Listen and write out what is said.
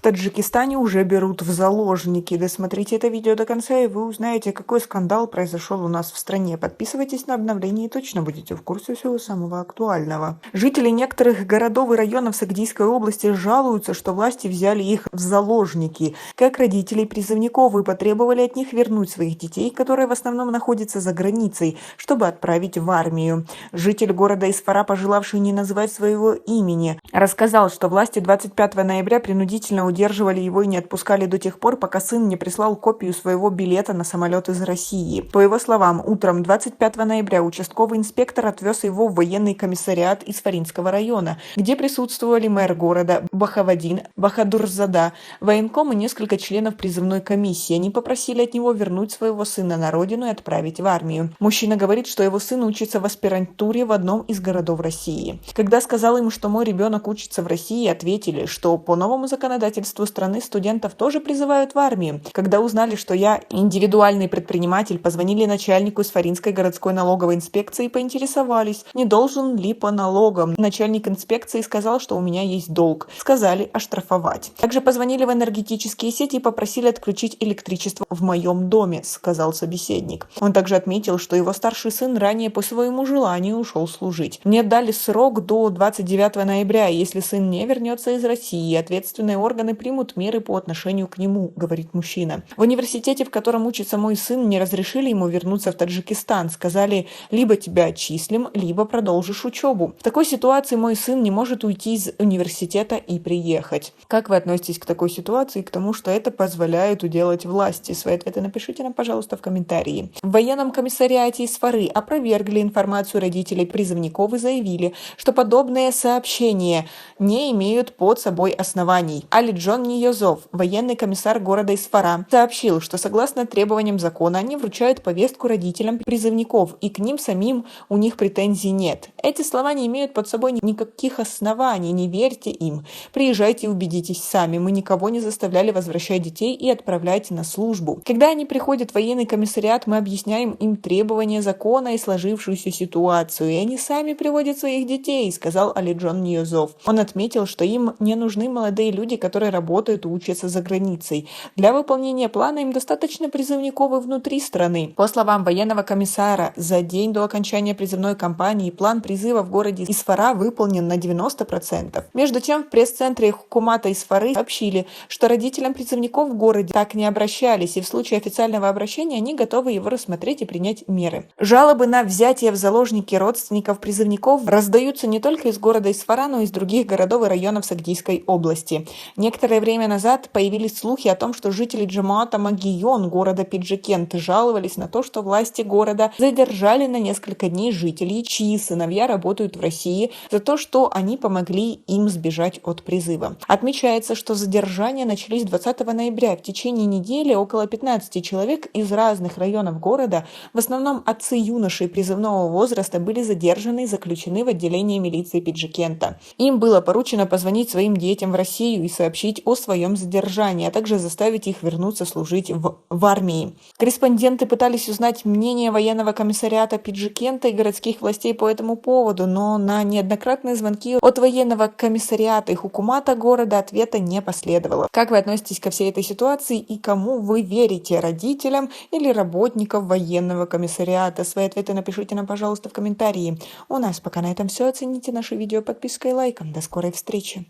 Таджикистане уже берут в заложники. Досмотрите это видео до конца, и вы узнаете, какой скандал произошел у нас в стране. Подписывайтесь на обновления и точно будете в курсе всего самого актуального. Жители некоторых городов и районов Сагдийской области жалуются, что власти взяли их в заложники, как родителей призывников, и потребовали от них вернуть своих детей, которые в основном находятся за границей, чтобы отправить в армию. Житель города Исфара, пожелавший не называть своего имени, рассказал, что власти 25 ноября принудительно удерживали его и не отпускали до тех пор, пока сын не прислал копию своего билета на самолет из России. По его словам, утром 25 ноября участковый инспектор отвез его в военный комиссариат Исфаринского района, где присутствовали мэр города Бахавадин Бахадурзада, военком и несколько членов призывной комиссии. Они попросили от него вернуть своего сына на родину и отправить в армию. Мужчина говорит, что его сын учится в аспирантуре в одном из городов России. Когда сказал им, что мой ребенок учится в России, ответили, что по новому законодательству страны студентов тоже призывают в армию. Когда узнали, что я индивидуальный предприниматель, позвонили начальнику Исфаринской городской налоговой инспекции и поинтересовались, не должен ли по налогам. Начальник инспекции сказал, что у меня есть долг. Сказали оштрафовать. Также позвонили в энергетические сети и попросили отключить электричество в моем доме, сказал собеседник. Он также отметил, что его старший сын ранее по своему желанию ушел служить. Мне дали срок до 29 ноября, и если сын не вернется из России, ответственные органы примут меры по отношению к нему, говорит мужчина. В университете, в котором учится мой сын, не разрешили ему вернуться в Таджикистан. Сказали, либо тебя отчислим, либо продолжишь учебу. В такой ситуации мой сын не может уйти из университета и приехать. Как вы относитесь к такой ситуации и к тому, что это позволяют уделать власти? Свои ответы напишите нам, пожалуйста, в комментарии. В военном комиссариате Исфары опровергли информацию родителей призывников и заявили, что подобные сообщения не имеют под собой оснований. Алиджон Ниязов, военный комиссар города Исфара, сообщил, что согласно требованиям закона они вручают повестку родителям призывников, и к ним самим у них претензий нет. Эти слова не имеют под собой никаких оснований, не верьте им. Приезжайте и убедитесь сами, мы никого не заставляли возвращать детей и отправлять на службу. Когда они приходят в военный комиссариат, мы объясняем им требования закона и сложившуюся ситуацию, и они сами приводят своих детей, сказал Алиджон Ниязов. Он отметил, что им не нужны молодые люди, которые работают и учатся за границей. Для выполнения плана им достаточно призывников и внутри страны. По словам военного комиссара, за день до окончания призывной кампании план призыва в городе Исфара выполнен на 90%. Между тем, в пресс-центре Хукумата Исфары сообщили, что родителям призывников в городе так не обращались, и в случае официального обращения они готовы его рассмотреть и принять меры. Жалобы на взятие в заложники родственников призывников раздаются не только из города Исфара, но и из других городов и районов Сагдийской области. Некоторое время назад появились слухи о том, что жители Джамаата Магийон города Пиджикент жаловались на то, что власти города задержали на несколько дней жителей, чьи сыновья работают в России, за то, что они помогли им сбежать от призыва. Отмечается, что задержания начались 20 ноября. В течение недели около 15 человек из разных районов города, в основном отцы юношей призывного возраста, были задержаны и заключены в отделение милиции Пиджикента. Им было поручено позвонить своим детям в Россию и сообщить о своем задержании, а также заставить их вернуться служить в армии. Корреспонденты пытались узнать мнение военного комиссариата Пиджикента и городских властей по этому поводу, но на неоднократные звонки от военного комиссариата и хукумата города ответа не последовало. Как вы относитесь ко всей этой ситуации и кому вы верите, родителям или работникам военного комиссариата? Свои ответы напишите нам, пожалуйста, в комментарии. У нас пока на этом все. Оцените наше видео подпиской и лайком. До скорой встречи.